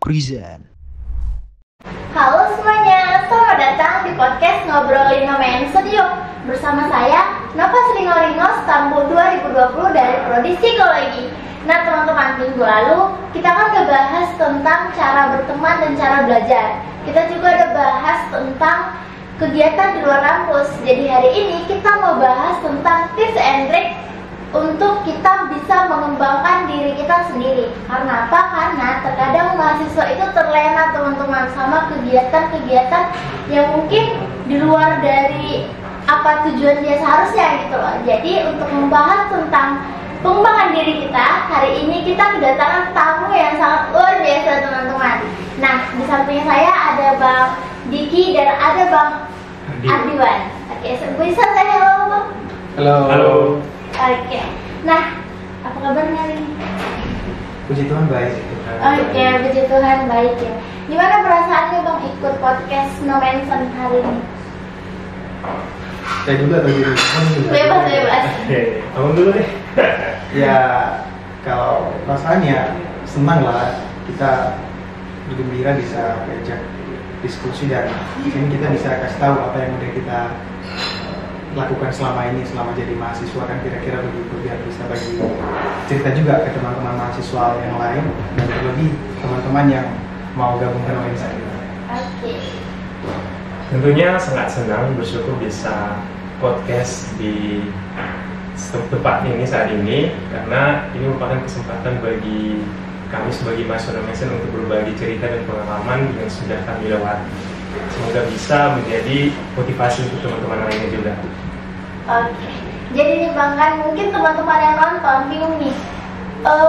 Krizen. Halo semuanya, selamat datang di podcast Ngobrolin Nomen Studio. Bersama saya, Nova Sringoringo, Stambul 2020 dari Prodi Psikologi. Nah teman-teman, minggu lalu kita kan udah bahas tentang cara berteman dan cara belajar. Kita juga udah bahas tentang kegiatan di luar kampus. Jadi hari ini kita mau bahas tentang tips and trick untuk kita bisa mengembangkan diri kita sendiri. Karena apa? Karena terkadang mahasiswa itu terlena teman-teman sama kegiatan-kegiatan yang mungkin di luar dari apa tujuan dia seharusnya gitu loh. Jadi untuk membahas tentang pengembangan diri kita, hari ini kita kedatangan tamu yang sangat luar biasa teman-teman. Nah, di samping saya ada Bang Diki dan ada Bang Ardiwan. Oke, bisa saya halo Bang? Halo. Oke, nah apa kabarnya hari ini? Puji Tuhan baik. Oke, puji Tuhan baik ya. Gimana perasaannya Bang ikut podcast No Mention hari ini? Saya juga tadi. Bebas. Oke, kamu dulu deh. Ya, kalau rasanya senang lah, kita bergembira bisa diajak diskusi dan di sini kita bisa kasih tahu apa yang udah kita lakukan selama ini, selama jadi mahasiswa kan kira-kira begitu, biar bisa bagi cerita juga ke teman-teman mahasiswa yang lain dan terlebih teman-teman yang mau gabung ke Nomensa. Oke. Tentunya sangat senang bersyukur bisa podcast di tempat ini saat ini karena ini merupakan kesempatan bagi kami sebagai mahasiswa Nomensa untuk berbagi cerita dan pengalaman yang sudah kami lewati. Semoga bisa menjadi motivasi untuk teman-teman lainnya juga. Oke, jadi nih Bang, kan mungkin teman-teman yang nonton bingung nih,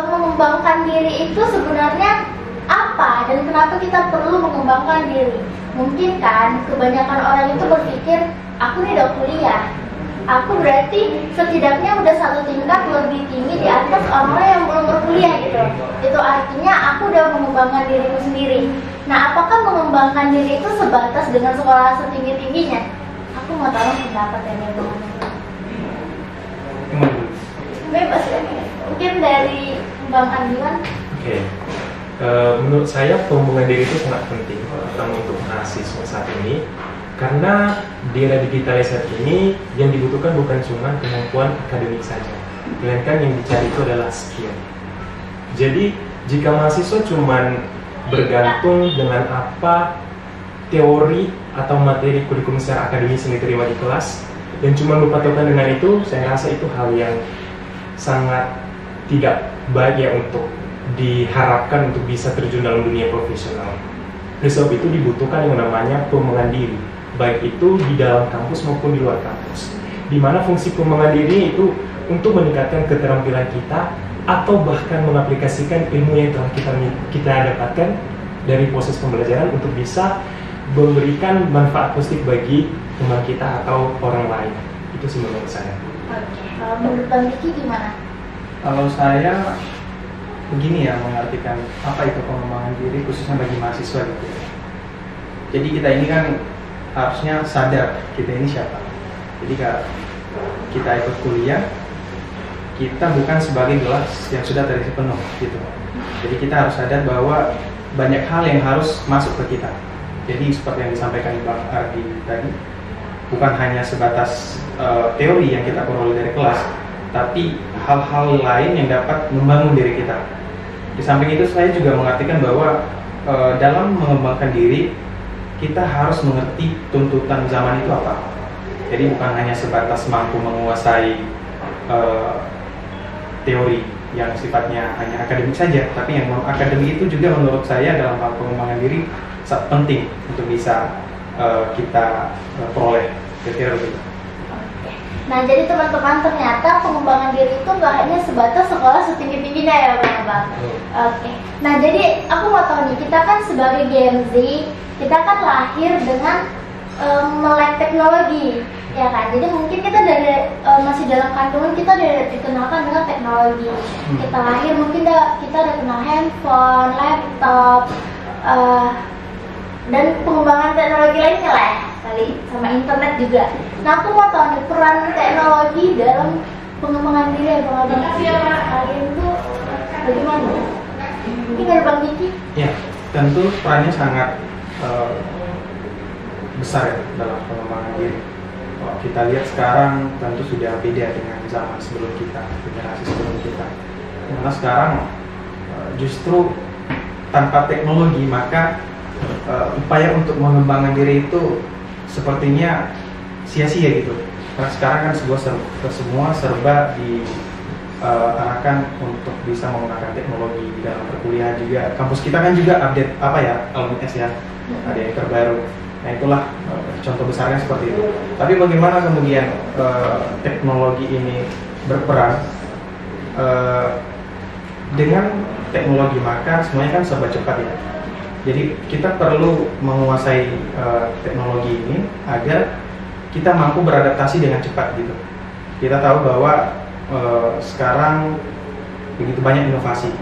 mengembangkan diri itu sebenarnya apa dan kenapa kita perlu mengembangkan diri? Mungkin kan kebanyakan orang itu berpikir, aku nih udah kuliah, aku berarti setidaknya udah satu tingkat lebih tinggi di atas orang yang belum berkuliah gitu. Itu artinya aku udah mengembangkan diriku sendiri. Nah, apakah mengembangkan diri itu sebatas dengan sekolah setinggi-tingginya? Aku mau tahu pendapatnya Bang. Bebas ya. Mungkin dari Bang Ardiwan. Oke. Menurut saya pengembangan diri itu sangat penting, terutama untuk mahasiswa saat ini. Karena di era digitalisasi ini yang dibutuhkan bukan cuma kemampuan akademik saja, melainkan yang dicari itu adalah skill. Jadi jika mahasiswa cuma bergantung dengan apa teori atau materi kurikulum secara akademis yang diterima di kelas dan cuma berpatokan dengan itu, saya rasa itu hal yang sangat tidak baik ya untuk diharapkan untuk bisa terjun dalam dunia profesional. Oleh sebab itu dibutuhkan yang namanya pengembangan diri, baik itu di dalam kampus maupun di luar kampus, di mana fungsi pengembangan diri itu untuk meningkatkan keterampilan kita atau bahkan mengaplikasikan ilmu yang telah kita dapatkan dari proses pembelajaran untuk bisa memberikan manfaat positif bagi teman kita atau orang lain. Itu sih menurut saya. Oke, kalau menurut Bang Diki gimana? Kalau saya begini ya mengartikan apa itu pengembangan diri khususnya bagi mahasiswa gitu ya. Jadi kita ini kan harusnya sadar kita ini siapa. Jadi kalau kita ikut kuliah, kita bukan sebagai gelas yang sudah terisi penuh gitu. Jadi kita harus sadar bahwa banyak hal yang harus masuk ke kita. Jadi seperti yang disampaikan Bang Ardi tadi, bukan hanya sebatas teori yang kita peroleh dari kelas, tapi hal-hal lain yang dapat membangun diri kita. Di samping itu saya juga mengartikan bahwa dalam mengembangkan diri, kita harus mengerti tuntutan zaman itu apa. Jadi bukan hanya sebatas mampu menguasai teori yang sifatnya hanya akademik saja, tapi yang akademik itu juga menurut saya dalam hal pengembangan diri sangat penting untuk bisa kita peroleh. Kira-kira begitu. Oke. Nah, jadi teman-teman ternyata pengembangan diri itu nggak hanya sebatas sekolah setinggi-tingginya ya Bang. Oke. Nah, jadi aku mau tahu nih, kita kan sebagai Gen Z, kita kan lahir dengan melek teknologi, ya kan? Jadi mungkin kita dari masih dalam kandungan kita udah dikenalkan dengan teknologi. Kita lahir mungkin kita udah kenal handphone, laptop, dan pengembangan teknologi lainnya lah ya, kali sama internet juga. Nah, aku mau tahu nih peran teknologi dalam pengembangan diri ya Bang Abang. Kalian tuh bagaimana? Ini dari Bang Diki. Ya, tentu perannya sangat besar ya dalam pengembangan diri. Kalau kita lihat sekarang tentu sudah beda dengan zaman sebelum kita, generasi sebelum kita. Karena sekarang justru tanpa teknologi maka upaya untuk mengembangkan diri itu sepertinya sia-sia gitu. Karena sekarang kan semua serba diarahkan untuk bisa menggunakan teknologi dalam perkuliahan juga. Kampus kita kan juga update LMS ya, ada yang terbaru. Nah itulah contoh besarnya seperti itu. Tapi bagaimana kemudian teknologi ini berperan? Dengan teknologi maka semuanya kan serba cepat ya. Jadi kita perlu menguasai teknologi ini agar kita mampu beradaptasi dengan cepat gitu. Kita tahu bahwa sekarang begitu banyak inovasi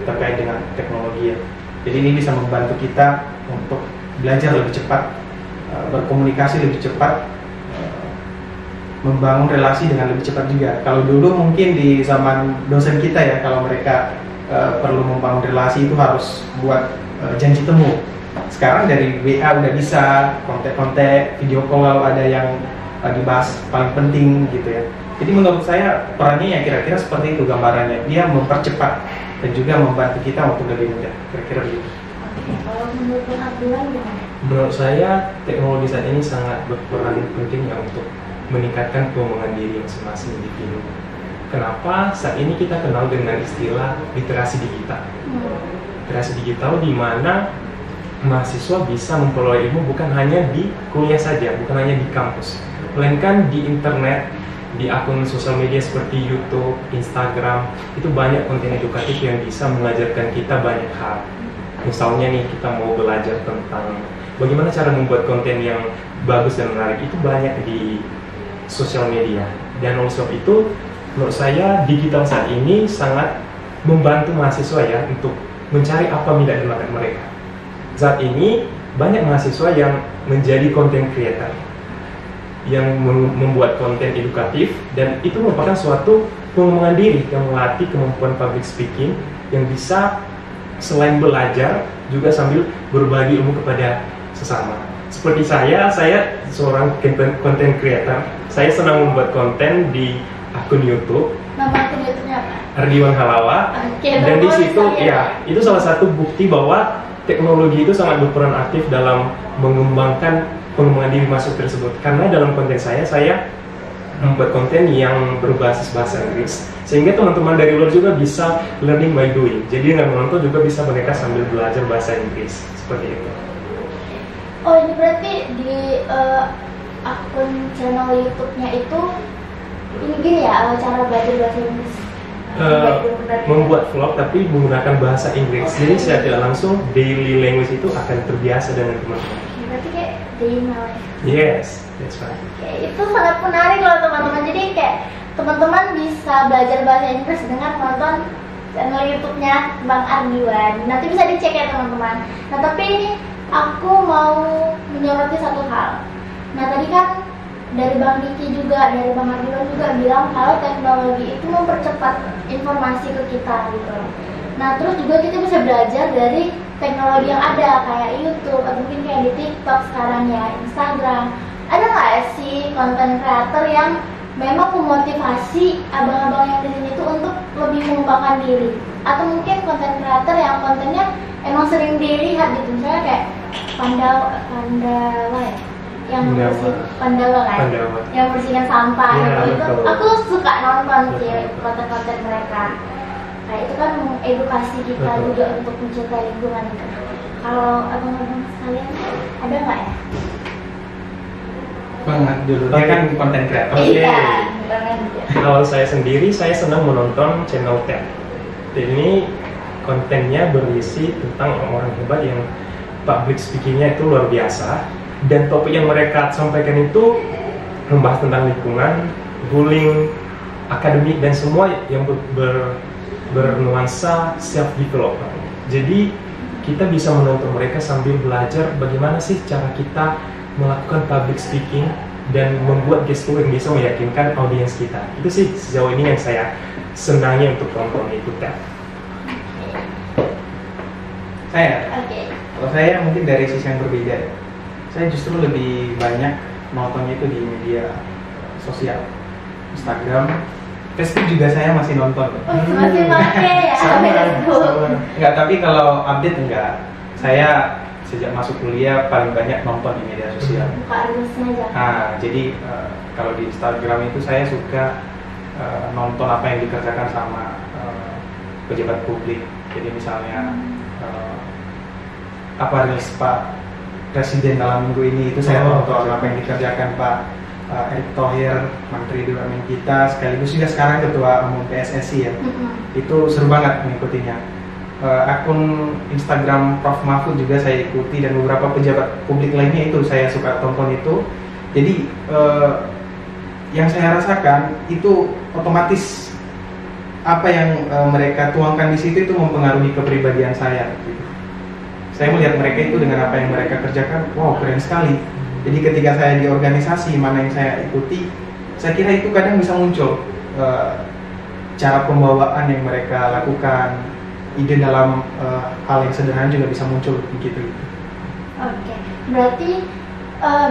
terkait dengan teknologi ya. Jadi ini bisa membantu kita untuk belajar lebih cepat, berkomunikasi lebih cepat, membangun relasi dengan lebih cepat juga. Kalau dulu mungkin di zaman dosen kita ya, kalau mereka perlu membangun relasi itu harus buat janji temu. Sekarang dari WA udah bisa, kontak-kontak, video call kalau ada yang lagi bahas paling penting gitu ya. Jadi menurut saya perannya ya kira-kira seperti itu gambarannya. Dia mempercepat dan juga membantu kita untuk lebih mudah. Kira-kira begitu. Kalau menurut Abdullah gimana? Menurut saya teknologi saat ini sangat berperan penting ya untuk meningkatkan pengembangan diri masing-masing individu. Kenapa? Saat ini kita kenal dengan istilah literasi digital. Literasi digital di mana mahasiswa bisa memperoleh ilmu bukan hanya di kuliah saja, bukan hanya di kampus, melainkan di internet, di akun sosial media seperti YouTube, Instagram. Itu banyak konten edukatif yang bisa mengajarkan kita banyak hal. Misalnya nih, kita mau belajar tentang bagaimana cara membuat konten yang bagus dan menarik, itu banyak di sosial media. Dan oleh sebab itu, menurut saya digital saat ini sangat membantu mahasiswa ya untuk mencari apa minat dan bakat mereka. Saat ini banyak mahasiswa yang menjadi content creator, yang membuat konten edukatif, dan itu merupakan suatu pengembangan diri yang melatih kemampuan public speaking yang bisa selain belajar juga sambil berbagi ilmu kepada sesama. Seperti saya seorang content creator. Saya senang membuat konten di akun YouTube. Nama akun YouTube-nya apa? Ardiwan Halawa. Dan di situ ya, itu salah satu bukti bahwa teknologi itu sangat berperan aktif dalam mengembangkan pengembangan diri mahasiswa tersebut. Karena dalam konten saya membuat konten yang berbasis bahasa Inggris, sehingga teman-teman dari luar juga bisa learning by doing. Jadi dengan menonton juga bisa mereka sambil belajar bahasa Inggris, seperti itu. Oh, ini berarti di akun channel YouTube-nya itu ini gini ya, cara belajar bahasa Inggris. Membuat vlog tapi menggunakan bahasa Inggris. Jadi secara tidak langsung daily language itu akan terbiasa dengan teman-teman. Berarti kayak daily knowledge. Yes, that's right. Itu sangat menarik loh teman-teman. Jadi kayak teman-teman bisa belajar bahasa Inggris dengan nonton channel YouTube-nya Bang Ardiwan. Nanti bisa dicek ya teman-teman. Nah tapi ini aku mau menyoroti satu hal. Nah tadi kan dari Bang Diki juga, dari Bang Ardiwan juga bilang kalau teknologi itu mempercepat informasi ke kita gitu. Nah terus juga kita bisa belajar dari teknologi yang ada kayak YouTube atau mungkin kayak di TikTok sekarang ya, Instagram. Ada nggak sih konten kreator yang memang memotivasi abang-abang yang di sini tuh untuk lebih mengembangkan diri? Atau mungkin konten kreator yang kontennya emang sering dilihat gitu, misalnya kayak Pandawa ya, yang Pandawa kan, yang bersihkan sampah ya, itu betul. Aku suka nonton sih konten-konten mereka. Nah itu kan mengedukasi kita betul. juga untuk mencintai lingkungan gitu. Kalau abang-abang sekalian ada nggak ya? Banget dulu, dia kan konten kreator. Iya, banget. Kalau saya sendiri, saya senang menonton channel TED. Ini kontennya berisi tentang orang-orang hebat yang public speakingnya itu luar biasa. Dan topik yang mereka sampaikan itu membahas tentang lingkungan, bullying, akademik, dan semua yang bernuansa self-development. Jadi kita bisa menonton mereka sambil belajar bagaimana sih cara kita melakukan public speaking dan membuat gestur yang bisa meyakinkan audiens kita. Itu sih sejauh ini yang saya senangi untuk tonton itu TED. Saya Oke. Kalau saya mungkin dari sisi yang berbeda. Saya justru lebih banyak nontonnya itu di media sosial, Instagram, Facebook juga saya masih nonton. Masih pakai ya Facebook. Enggak, tapi kalau update enggak. Saya sejak masuk kuliah paling banyak nonton di media sosial. Buka reelsnya aja. Nah, jadi kalau di Instagram itu saya suka nonton apa yang dikerjakan sama pejabat publik. Jadi misalnya apa reels Pak Presiden dalam minggu ini itu saya tonton apa yang dikerjakan Pak Erick Thohir, Menteri BUMN kita, sekaligus juga sekarang Ketua Umum PSSI ya. Itu seru banget mengikutinya. Akun Instagram Prof Mahfud juga saya ikuti dan beberapa pejabat publik lainnya itu saya suka tonton itu. Jadi yang saya rasakan itu otomatis apa yang mereka tuangkan di situ itu mempengaruhi kepribadian saya. Gitu. Saya melihat mereka itu dengan apa yang mereka kerjakan, wow keren sekali. Jadi ketika saya di organisasi mana yang saya ikuti, saya kira itu kadang bisa muncul cara pembawaan yang mereka lakukan, ide dalam hal yang sederhana juga bisa muncul begitu. Oke, berarti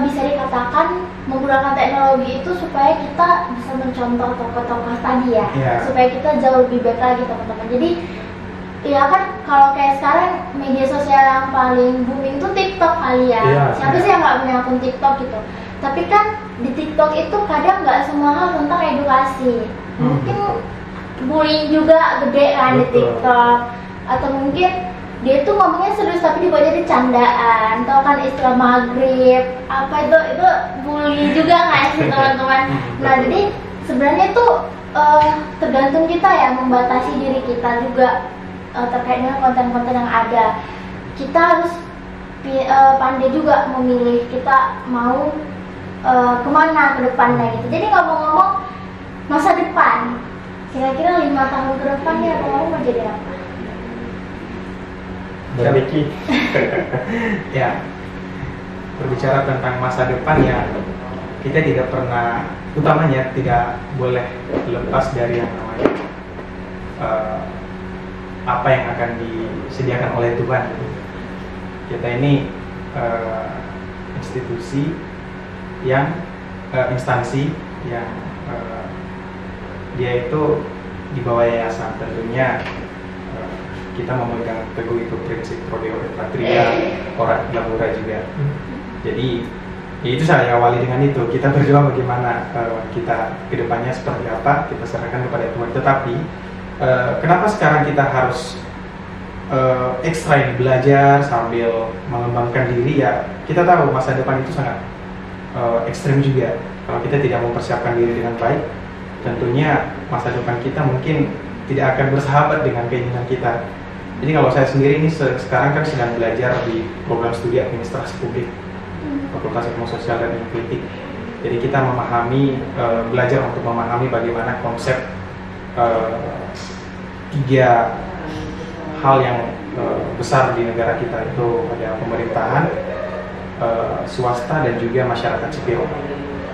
bisa dikatakan menggunakan teknologi itu supaya kita bisa mencontoh tokoh-tokoh tadi ya, supaya kita jauh lebih baik lagi teman-teman. Jadi ya kan kalau kayak sekarang media sosial yang paling booming itu TikTok kali ya. Siapa sih yang nggak punya akun TikTok gitu? Tapi kan di TikTok itu kadang nggak semua hal tentang edukasi. Mungkin bullying juga gede kan di TikTok. Atau mungkin dia tuh ngomongnya serius tapi dibuat jadi candaan. Tahu kan istilah maghrib? Apa itu bully juga nggak sih teman-teman? Nah jadi sebenarnya itu tergantung kita ya membatasi diri kita juga. Terkait dengan konten-konten yang ada, kita harus pandai juga memilih kita mau kemana ke depannya gitu. Jadi ngomong-ngomong masa depan, kira-kira 5 tahun ke depan ya kamu mau jadi apa? Miki. Ya, berbicara tentang masa depan ya, kita tidak pernah, utamanya tidak boleh lepas dari yang namanya apa yang akan disediakan oleh Tuhan. Kita ini institusi yang instansi yang dia itu di bawah yayasan. Tentunya kita memegang teguh itu prinsip pro deo et patria, ora labora juga. Jadi ya itu saya awali dengan itu. Kita berjuang bagaimana kita kedepannya seperti apa, kita serahkan kepada Tuhan. Tetapi kenapa sekarang kita harus ekstra belajar sambil mengembangkan diri ya? Kita tahu masa depan itu sangat ekstrim juga. Kalau kita tidak mempersiapkan diri dengan baik, tentunya masa depan kita mungkin tidak akan bersahabat dengan keinginan kita. Jadi kalau saya sendiri ini sekarang kan sedang belajar di program studi administrasi publik, Fakultas Ilmu Sosial dan Ilmu Politik. Jadi kita memahami, belajar untuk memahami bagaimana konsep 3 hal yang besar di negara kita itu ada pemerintahan, swasta dan juga masyarakat sipil.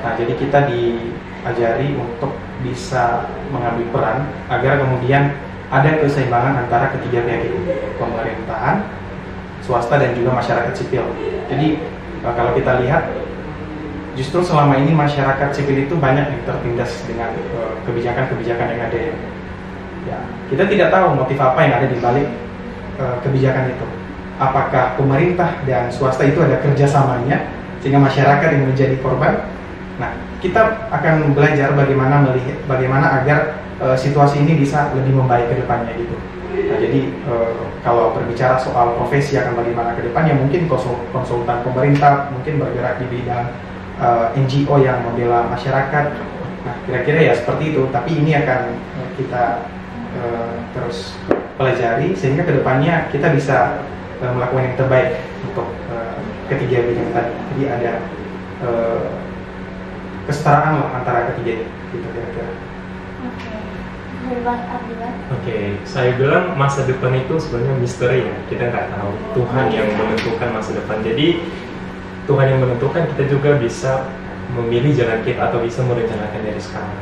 Nah, jadi kita diajari untuk bisa mengambil peran agar kemudian ada keseimbangan antara ketiga pihak itu, pemerintahan, swasta dan juga masyarakat sipil. Jadi kalau kita lihat, justru selama ini masyarakat sipil itu banyak yang tertindas dengan kebijakan-kebijakan yang ada. Ya, kita tidak tahu motif apa yang ada di balik kebijakan itu. Apakah pemerintah dan swasta itu ada kerjasamanya sehingga masyarakat yang menjadi korban? Nah, kita akan belajar bagaimana agar situasi ini bisa lebih membaik ke depannya gitu. Nah, jadi kalau berbicara soal profesi akan bagaimana ke depannya, mungkin konsultan pemerintah, mungkin bergerak di bidang NGO yang membela masyarakat. Nah, kira-kira ya seperti itu. Tapi ini akan kita terus pelajari sehingga kedepannya kita bisa melakukan yang terbaik untuk ketiga bidang tadi. Jadi ada kesetaraan lah antara ketiga itu kira-kira. Oke, saya bilang masa depan itu sebenarnya misteri ya. Kita nggak tahu. Tuhan yang menentukan masa depan. Jadi Tuhan yang menentukan, kita juga bisa memilih jalan kita atau bisa merencanakan dari sekarang.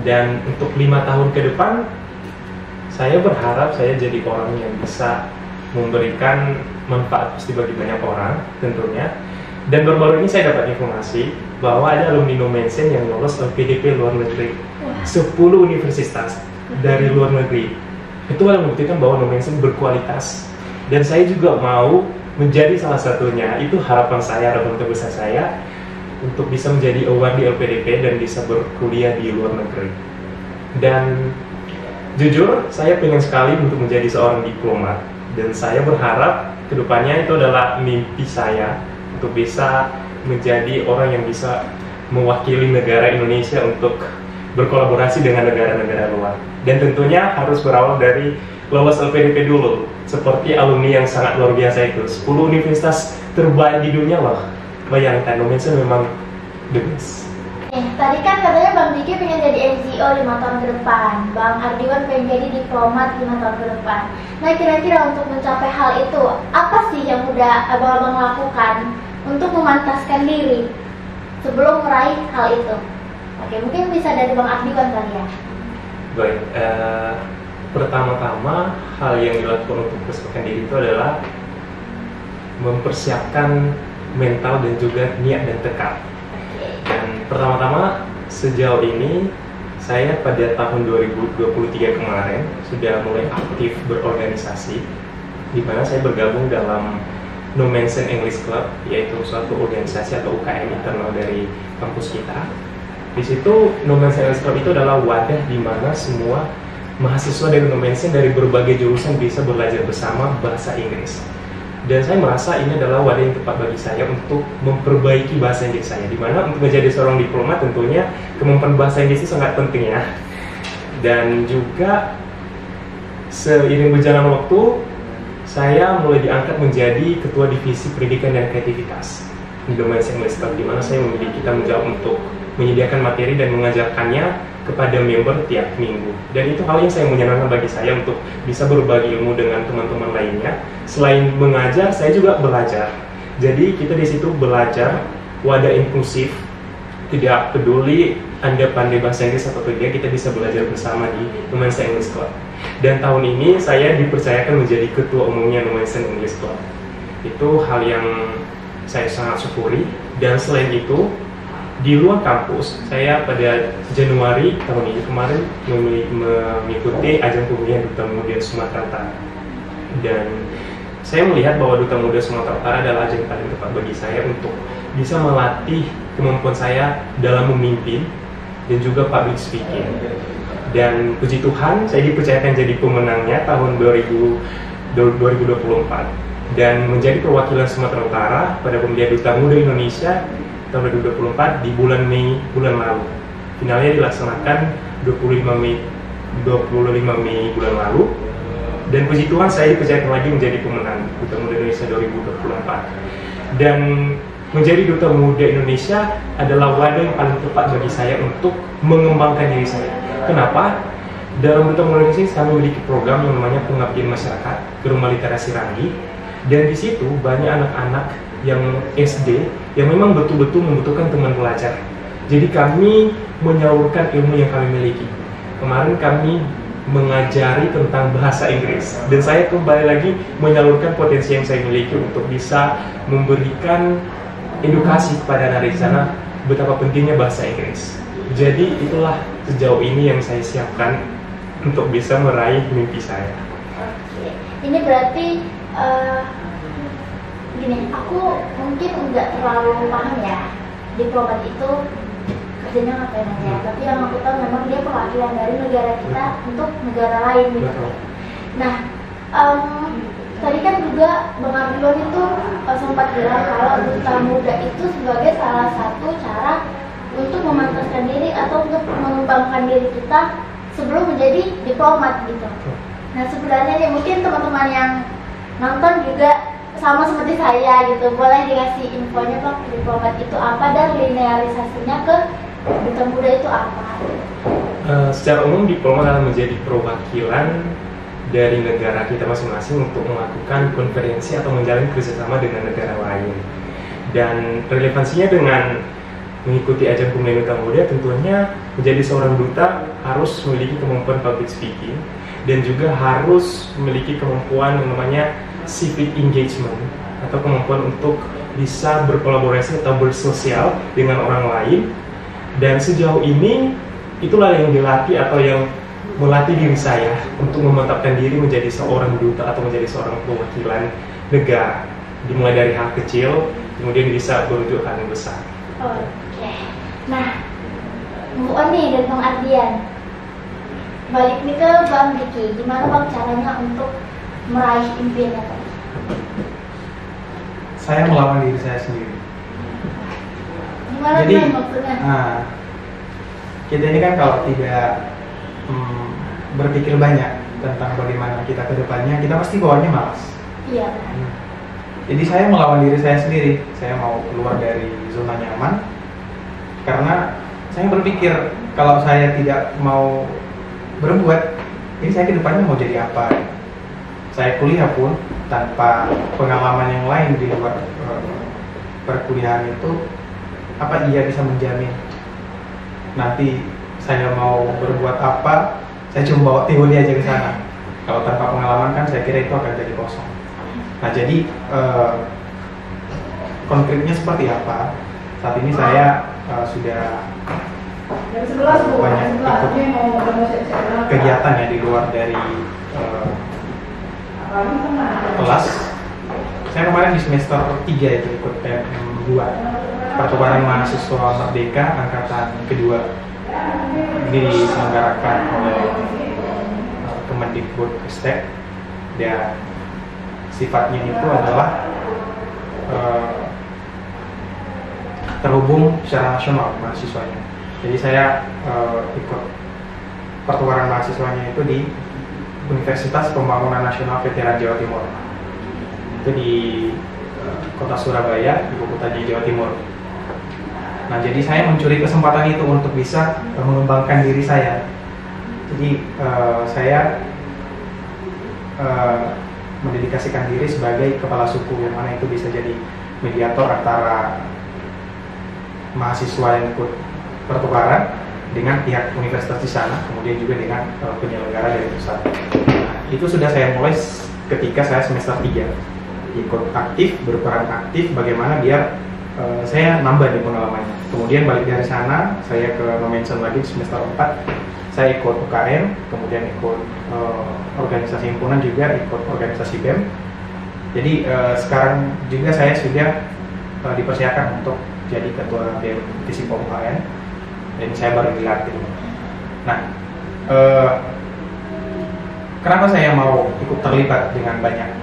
Dan untuk 5 tahun ke depan, saya berharap saya jadi orang yang bisa memberikan manfaat pasti bagi banyak orang tentunya. Dan baru-baru ini saya dapat informasi bahwa ada alumni Nomensen yang lolos LPDP luar negeri. 10 universitas dari luar negeri. Itu membuktikan bahwa Nomensen berkualitas. Dan saya juga mau menjadi salah satunya. Itu harapan saya, harapan terbesar saya untuk bisa menjadi award di LPDP dan bisa berkuliah di luar negeri. Dan jujur, saya pengen sekali untuk menjadi seorang diplomat. Dan saya berharap kedepannya itu adalah mimpi saya untuk bisa menjadi orang yang bisa mewakili negara Indonesia untuk berkolaborasi dengan negara-negara luar. Dan tentunya harus berawal dari lolos LPDP dulu, seperti alumni yang sangat luar biasa itu. 10 universitas terbaik di dunia loh. Bayangkan, Nomensen memang the best. Tadi kan katanya Bang Diki pengen jadi NGO 5 tahun ke depan, Bang Ardiwan pengen jadi diplomat 5 tahun ke depan. Nah, kira-kira untuk mencapai hal itu, apa sih yang udah abang-abang lakukan untuk memantaskan diri sebelum meraih hal itu? Oke, mungkin bisa dari Bang Ardiwan kali ya. Baik, pertama-tama hal yang dilakukan untuk mempersiapkan diri itu adalah mempersiapkan mental dan juga niat dan tekad. Dan pertama-tama sejauh ini saya pada tahun 2023 kemarin sudah mulai aktif berorganisasi, di mana saya bergabung dalam Nomensen English Club, yaitu suatu organisasi atau UKM internal dari kampus kita. Di situ Nomensen English Club itu adalah wadah di mana semua mahasiswa dari Nomensen dari berbagai jurusan bisa belajar bersama bahasa Inggris. Dan saya merasa ini adalah wadah yang tepat bagi saya untuk memperbaiki bahasa Inggris saya. Dimana untuk menjadi seorang diplomat tentunya kemampuan bahasa Inggris itu sangat penting ya. Dan juga seiring berjalan waktu, saya mulai diangkat menjadi ketua divisi pendidikan dan kreativitas di Nomensen English Club, dimana saya memiliki tanggung jawab untuk menyediakan materi dan mengajarkannya kepada member tiap minggu. Dan itu hal yang saya menyenangkan bagi saya untuk bisa berbagi ilmu dengan teman-teman lainnya. Selain mengajar, saya juga belajar. Jadi kita di situ belajar wadah inklusif. Tidak peduli Anda pandai bahasa Inggris atau tidak, kita bisa belajar bersama di Nomensen English Club. Dan tahun ini saya dipercayakan menjadi ketua umumnya Nomensen English Club. Itu hal yang saya sangat syukuri. Dan selain itu, di luar kampus, saya pada Januari tahun ini kemarin mengikuti ajang pemilihan Duta Muda Sumatera Utara. Dan saya melihat bahwa Duta Muda Sumatera Utara adalah ajang yang paling tepat bagi saya untuk bisa melatih kemampuan saya dalam memimpin dan juga public speaking. Dan puji Tuhan, saya dipercayakan jadi pemenangnya tahun 2024 dan menjadi perwakilan Sumatera Utara pada pemilihan Duta Muda Indonesia tahun 2024 di bulan Mei lalu. Finalnya dilaksanakan 25 Mei bulan lalu. Dan puji Tuhan saya dipercayakan lagi menjadi pemenang Duta Muda Indonesia 2024. Dan menjadi Duta Muda Indonesia adalah wadah yang paling tepat bagi saya untuk mengembangkan diri saya. Kenapa? Dalam Duta Muda Indonesia kami memiliki program yang namanya Pengabdian Masyarakat ke Rumah Literasi Ranggi. Dan di situ banyak anak-anak yang SD yang memang betul-betul membutuhkan teman belajar. Jadi kami menyalurkan ilmu yang kami miliki. Kemarin kami mengajari tentang bahasa Inggris dan saya kembali lagi menyalurkan potensi yang saya miliki untuk bisa memberikan edukasi kepada anak di sana betapa pentingnya bahasa Inggris. Jadi itulah sejauh ini yang saya siapkan untuk bisa meraih mimpi saya. Oke. Ini berarti gini, aku mungkin nggak terlalu paham ya diplomat itu kerjanya ngapain aja, tapi yang aku tahu memang dia perwakilan dari negara kita untuk negara lain gitu. Nah, tadi kan juga Bang Ardiwan itu sempat bilang kalau Duta Muda itu sebagai salah satu cara untuk memantaskan diri atau untuk mengembangkan diri kita sebelum menjadi diplomat gitu. Nah, sebenarnya nih mungkin teman-teman yang nonton juga sama seperti saya gitu, boleh dikasih infonya Bang, diplomat itu apa dan linearisasinya ke Duta Muda itu apa? Secara umum diplomat adalah menjadi perwakilan dari negara kita masing-masing untuk melakukan konferensi atau menjalin kerjasama dengan negara lain. Dan relevansinya dengan mengikuti ajang pemilihan Duta Muda, tentunya menjadi seorang duta harus memiliki kemampuan public speaking dan juga harus memiliki kemampuan yang namanya civic engagement atau kemampuan untuk bisa berkolaborasi atau bersosial dengan orang lain. Dan sejauh ini itulah yang dilatih atau yang melatih diri saya untuk memantapkan diri menjadi seorang duta atau menjadi seorang perwakilan negara, dimulai dari hal kecil kemudian bisa menuju hal yang besar. Oke. Nah, Bu Oni dan Bang Ardian, balik nih ke Bang Diki, gimana Bang caranya untuk meraih impiannya tadi? Saya melawan diri saya sendiri. Gimana Jadi, Bang maksudnya? Kita ini kan kalau tidak berpikir banyak tentang bagaimana kita ke depannya, kita pasti bawaannya malas. Iya. Jadi saya melawan diri saya sendiri. Saya mau keluar dari zona nyaman karena saya berpikir kalau saya tidak mau berbuat, ini saya ke depannya mau jadi apa? Saya kuliah pun tanpa pengalaman yang lain di luar perkuliahan itu, apa iya bisa menjamin nanti saya mau berbuat apa? Saya cuma bawa teori aja ke sana. Kalau tanpa pengalaman kan saya kira itu akan jadi kosong. Nah jadi konkretnya seperti apa? Saat ini saya sudah banyak ikut kegiatan ya di luar dari kelas. Saya kemarin di semester 3 itu ikut PMM 2 Pertukaran Mahasiswa Merdeka Angkatan kedua, diselenggarakan oleh Kemendikbudristek, dan sifatnya itu adalah terhubung secara nasional mahasiswanya. Jadi saya ikut pertukaran mahasiswanya itu di Universitas Pembangunan Nasional Veteran Jawa Timur. Itu di kota Surabaya, ibu kotanya Jawa Timur. Nah, jadi saya mencuri kesempatan itu untuk bisa mengembangkan diri saya. Jadi saya mendedikasikan diri sebagai kepala suku, yang mana itu bisa jadi mediator antara mahasiswa yang ikut pertukaran dengan pihak universitas di sana, kemudian juga dengan penyelenggara dari pusat. Nah, itu sudah saya mulai ketika saya semester 3, ikut aktif, berperan aktif, bagaimana biar saya nambah di pengalamannya. Kemudian balik dari sana, saya ke Nomensen lagi di semester 4, saya ikut UKM, kemudian ikut organisasi himpunan juga, ikut organisasi BEM. Jadi sekarang juga saya sudah dipersiapkan untuk jadi ketua BEM Visipol UKM, dan saya baru dilatih. Nah, kenapa saya mau ikut terlibat dengan banyak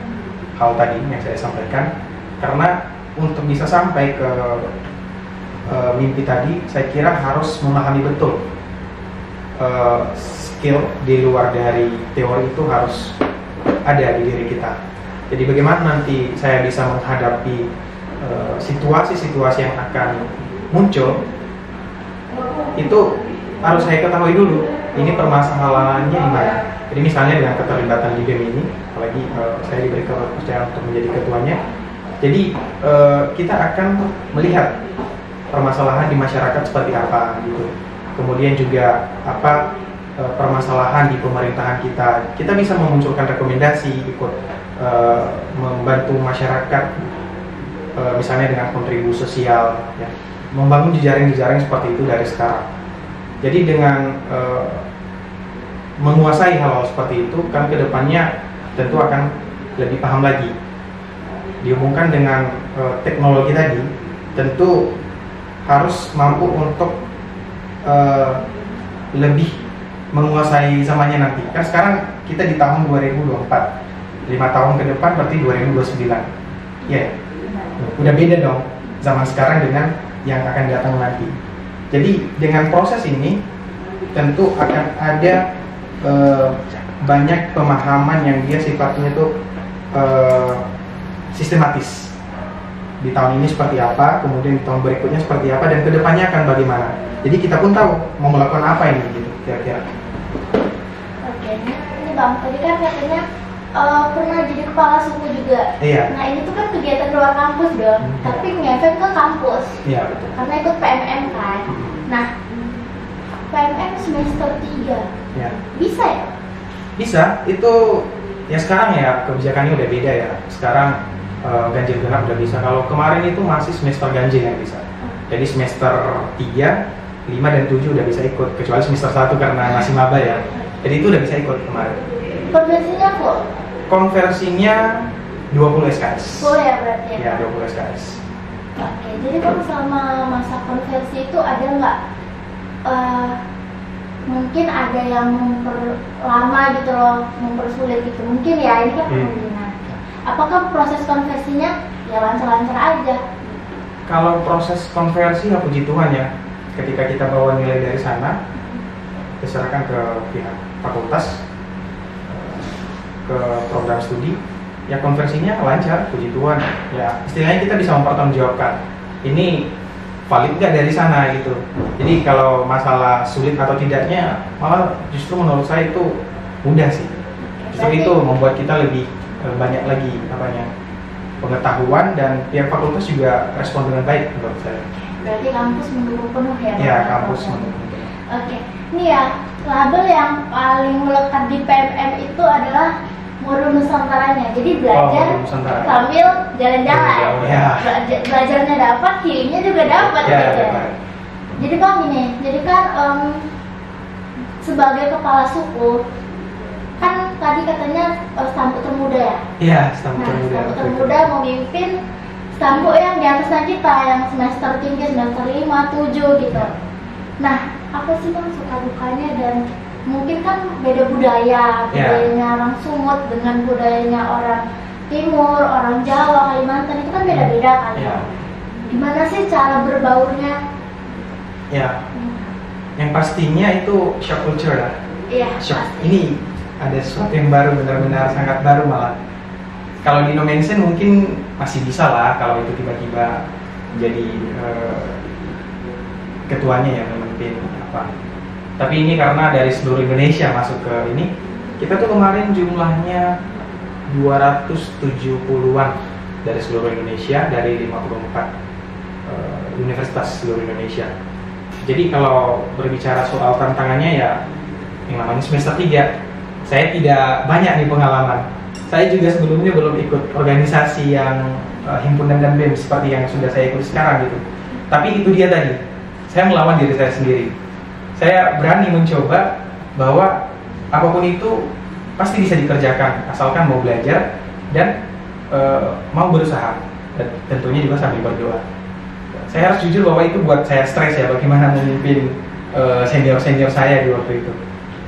hal tadi yang saya sampaikan? Karena untuk bisa sampai ke mimpi tadi, saya kira harus memahami betul skill di luar dari teori itu harus ada di diri kita. Jadi bagaimana nanti saya bisa menghadapi situasi-situasi yang akan muncul, itu harus saya ketahui dulu ini permasalahannya di mana. Jadi misalnya dengan keterlibatan di BEM ini, apalagi saya diberi kepercayaan untuk menjadi ketuanya, jadi kita akan melihat permasalahan di masyarakat seperti apa gitu. Kemudian juga apa permasalahan di pemerintahan kita. Kita bisa memunculkan rekomendasi, ikut membantu masyarakat, misalnya dengan kontribusi sosial, ya. Membangun jejaring-jejaring seperti itu dari sekarang. Jadi dengan menguasai hal-hal seperti itu, kan kedepannya tentu akan lebih paham lagi. Dihubungkan dengan teknologi tadi, tentu harus mampu untuk lebih menguasai zamannya nanti. Kan sekarang kita di tahun 2024, 5 tahun ke depan berarti 2029. Ya, udah beda dong zaman sekarang dengan yang akan datang nanti. Jadi dengan proses ini tentu akan ada banyak pemahaman yang dia sifatnya itu sistematis. Di tahun ini seperti apa, kemudian di tahun berikutnya seperti apa, dan kedepannya akan bagaimana. Jadi kita pun tahu mau melakukan apa ini gitu kira-kira. Oke, ini Bang, tadi kan katanya pernah jadi kepala suku juga. Iya. Nah ini tuh kan kegiatan luar kampus dong, tapi ngefek ke kampus. Iya betul. Karena ikut PMM kan. Nah, PMM semester 3 Ya. bisa ya? Bisa, itu Ya sekarang ya kebijakannya udah beda ya. Sekarang ganjil genap udah bisa. Kalau kemarin itu masih semester ganjil yang bisa. Jadi semester 3, 5 dan 7 udah bisa ikut, kecuali semester 1 karena masih maba ya. Jadi itu udah bisa ikut kemarin. Konversinya full? Konversinya 20 SKS. Full ya berarti ya? Ya 20 SKS. Oke, jadi kalau selama masa konversi itu ada nggak mungkin ada yang memperlama gitu loh, mempersulit gitu mungkin ya, ini kan kemungkinan. Apakah proses konversinya ya lancar-lancar aja? Kalau proses konversi ya puji Tuhan ya, ketika kita bawa nilai dari sana diserahkan ke pihak fakultas, ke program studi, ya konversinya lancar puji Tuhan. Ya istilahnya kita bisa mempertanggungjawabkan ini valid nggak dari sana gitu. Jadi kalau masalah sulit atau tidaknya, malah justru menurut saya itu mudah sih. Justru itu membuat kita lebih banyak lagi pengetahuan, dan pihak fakultas juga respon dengan baik menurut saya. Berarti kampus mendukung penuh ya? Ya, kampus mendukung. Oke, ini ya label yang paling melekat di PMM itu adalah Modul Nusantaranya. Jadi belajar sambil jalan-jalan. Ya. Belajarnya dapat, healingnya juga dapat. Ya, gitu. Jadi Bang ini, jadi kan sebagai kepala suku, kan tadi katanya Stampu Termuda ya? Iya, Stampu Termuda. Stampu Termuda memimpin Stampu yang di atasnya kita, yang semester tinggi, semester 5, 7 gitu. Nah, apa sih Bang suka dukanya, dan mungkin kan beda budayanya orang Sumut dengan budayanya orang Timur, orang Jawa, Kalimantan, itu kan beda-beda kan ya? Gimana sih cara berbaurnya? Ya, yang pastinya itu shock culture lah. Iya, shock. pasti. Ini ada sesuatu yang baru, benar-benar sangat baru malah. Kalau di Nomensen mungkin masih bisa lah kalau itu tiba-tiba jadi ketuanya yang memimpin apa. Tapi ini karena dari seluruh Indonesia masuk ke ini, kita tuh kemarin jumlahnya 270-an dari seluruh Indonesia, dari 54 universitas seluruh Indonesia. Jadi kalau berbicara soal tantangannya ya, yang namanya semester 3, saya tidak banyak nih pengalaman. Saya juga sebelumnya belum ikut organisasi yang himpunan dan BEM seperti yang sudah saya ikut sekarang gitu. Tapi itu dia tadi, saya melawan diri saya sendiri. Saya berani mencoba bahwa apapun itu pasti bisa dikerjakan, asalkan mau belajar dan mau berusaha, dan tentunya juga sambil berdoa. Saya harus jujur bahwa itu buat saya stres ya, bagaimana memimpin senior-senior saya di waktu itu.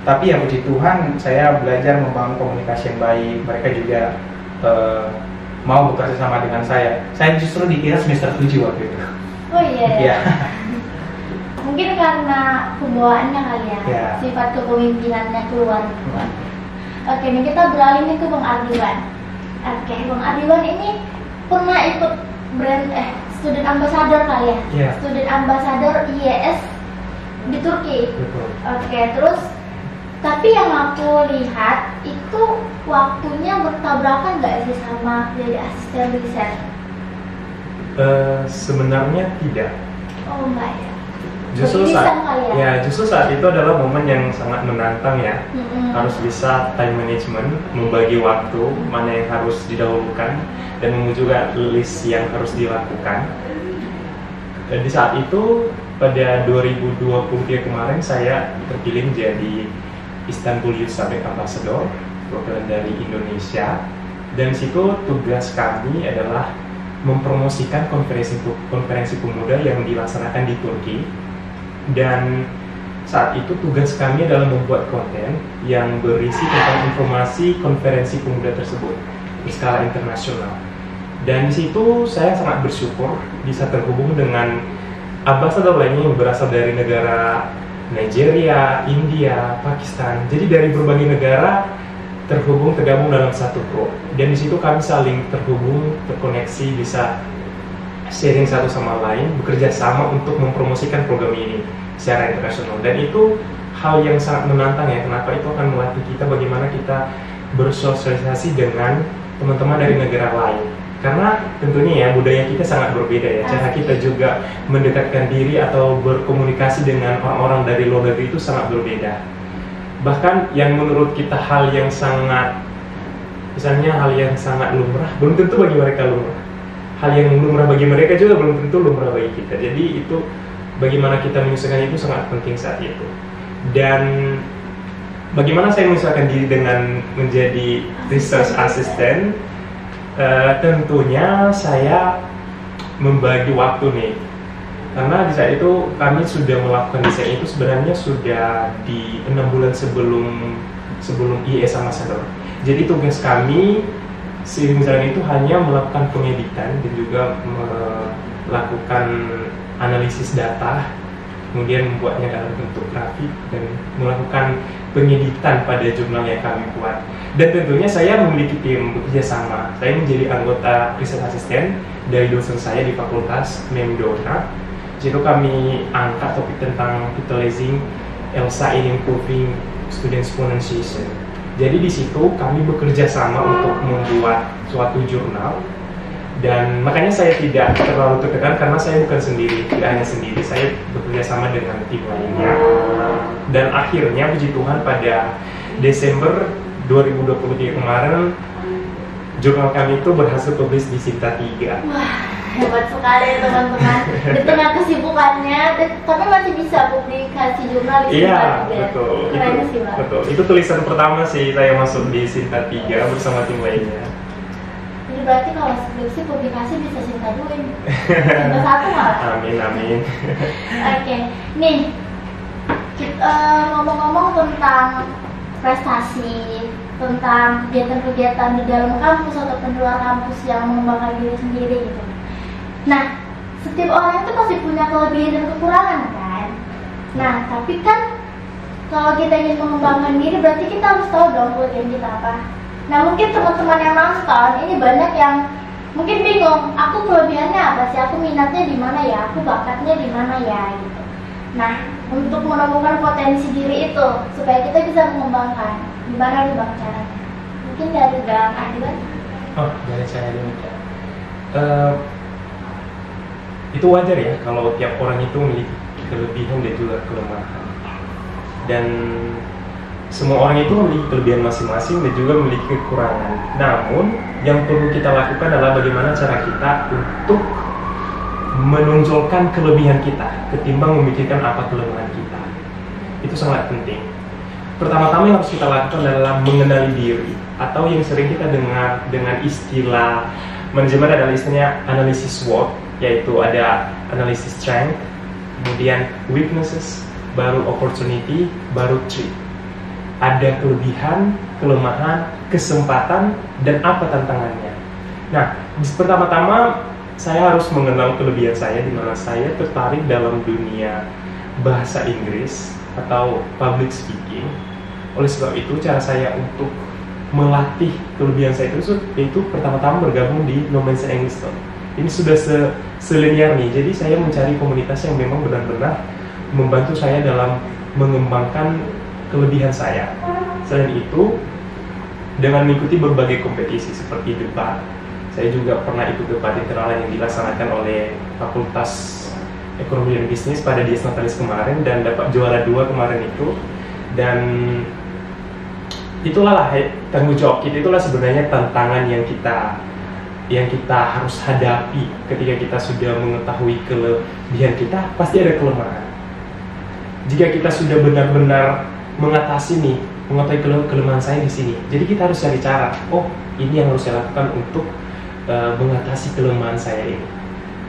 Tapi ya puji Tuhan, saya belajar membangun komunikasi yang baik. Mereka juga mau bekerja sama dengan saya. Saya justru dikira semester 7 waktu itu. Oh iya. Ya. Mungkin karena pembawaannya kali ya, Ya. sifat kepemimpinannya keluar. Oke, ini kita beralih nih ke Bang Ardiwan. Oke, Bang Ardiwan ini pernah ikut student ambassador kali ya? Ya. Student ambassador IES di Turki. Betul. Oke, terus tapi yang aku lihat itu waktunya bertabrakan nggak sih sama jadi asisten riset? Sebenarnya tidak. Oh enggak ya? Justru saat itu adalah momen yang sangat menantang ya. Harus bisa time management, membagi waktu mana yang harus didahulukan, dan juga list yang harus dilakukan. Dan di saat itu pada 2023 kemarin saya terpilih menjadi Istanbul Youth Summit Ambassador, perwakilan dari Indonesia. Dan di situ tugas kami adalah mempromosikan konferensi pemuda yang dilaksanakan di Turki. Dan saat itu tugas kami adalah membuat konten yang berisi tentang informasi konferensi pemuda tersebut berskala internasional. Dan di situ saya sangat bersyukur bisa terhubung dengan ambassador lainnya yang berasal dari negara Nigeria, India, Pakistan. Jadi dari berbagai negara tergabung dalam satu grup. Dan di situ kami saling terhubung, terkoneksi, bisa sharing satu sama lain, bekerja sama untuk mempromosikan program ini secara internasional. Dan itu hal yang sangat menantang ya. Kenapa? Itu akan melatih kita bagaimana kita bersosialisasi dengan teman-teman dari negara lain. Karena tentunya ya budaya kita sangat berbeda ya. Cara kita juga mendekatkan diri atau berkomunikasi dengan orang-orang dari luar negeri itu sangat berbeda. Bahkan yang menurut kita hal yang sangat Misalnya hal yang sangat lumrah belum tentu bagi mereka lumrah. Hal yang lumrah bagi mereka juga belum tentu lumrah bagi kita. Jadi itu bagaimana kita menyesuaikan itu sangat penting saat itu. Dan bagaimana saya menyesuaikan diri dengan menjadi research assistant? Tentunya saya membagi waktu nih, karena di saat itu kami sudah melakukan desain itu sebenarnya sudah di 6 bulan sebelum IES Ambassador. Jadi tugas kami seiring jalan itu hanya melakukan pengeditan dan juga melakukan analisis data, kemudian membuatnya dalam bentuk grafik dan melakukan pengeditan pada jurnal yang kami buat. Dan tentunya saya memiliki tim bekerja sama. Saya menjadi anggota research assistant dari dosen saya di Fakultas Memdona. Jadi kami angkat topik tentang capitalizing ELSA in improving students pronunciation. Jadi di situ kami bekerja sama untuk membuat suatu jurnal. Dan makanya saya tidak terlalu tertekan karena saya bukan sendiri, tidak hanya sendiri, saya bekerja sama dengan tim lainnya. Dan akhirnya puji Tuhan pada Desember 2023 kemarin jurnal kami itu berhasil publish di Sinta 3. Wah, hebat sekali teman-teman. Di tengah kesibukannya, tapi masih bisa publikasi jurnal di Sinta 3. Iya, betul. Keren sih, Pak. Betul. Itu tulisan pertama sih saya masuk di Sinta 3 bersama tim lainnya. Jadi berarti kalau skripsi publikasi bisa Sinta 2 ini. Sinta 1 malah. Amin. Oke, nih ngomong-ngomong tentang prestasi, tentang kegiatan-kegiatan di dalam kampus ataupun di luar kampus yang mengembangkan diri sendiri gitu. Nah, setiap orang itu pasti punya kelebihan dan kekurangan kan. Nah, tapi kan kalau kita ingin mengembangkan diri berarti kita harus tahu dong kelebihan kita apa. Nah, mungkin teman-teman yang nonton ini banyak yang mungkin bingung, aku kelebihannya apa sih? Aku minatnya di mana ya? Aku bakatnya di mana ya? Gitu. Nah, untuk menemukan potensi diri itu supaya kita bisa mengembangkan, gimana nih Bang caranya? Mungkin dari Bang Adiwan? Oh, dari saya dulu. Itu wajar ya kalau tiap orang itu memiliki kelebihan dan juga kelemahan. Dan semua orang itu memiliki kelebihan masing-masing dan juga memiliki kekurangan. Namun, yang perlu kita lakukan adalah bagaimana cara kita untuk menonjolkan kelebihan kita ketimbang memikirkan apa kelemahan kita. Itu sangat penting. Pertama-tama yang harus kita lakukan adalah mengenali diri, atau yang sering kita dengar dengan istilah manajemen adalah istilahnya analisis SWOT, yaitu ada analisis strength, kemudian weaknesses, baru opportunity, baru threat. Ada kelebihan, kelemahan, kesempatan, dan apa tantangannya. Nah, pertama-tama saya harus mengenal kelebihan saya, di mana saya tertarik dalam dunia bahasa Inggris atau public speaking. Oleh sebab itu, cara saya untuk melatih kelebihan saya itu yaitu pertama-tama bergabung di No Man's English Talk. Ini sudah selinier nih, jadi saya mencari komunitas yang memang benar-benar membantu saya dalam mengembangkan kelebihan saya. Selain itu, dengan mengikuti berbagai kompetisi seperti debat, saya juga pernah ikut debat internal yang dilaksanakan oleh Fakultas Ekonomi dan Bisnis pada Dies Natalis kemarin dan dapat juara 2 kemarin itu. Dan itulah tanggung jawab kita, itulah sebenarnya tantangan yang kita harus hadapi ketika kita sudah mengetahui kelebihan kita, pasti ada kelemahan. Jika kita sudah benar-benar mengetahui kelemahan saya di sini, jadi kita harus cari cara. Oh, ini yang harus saya lakukan untuk mengatasi kelemahan saya ini.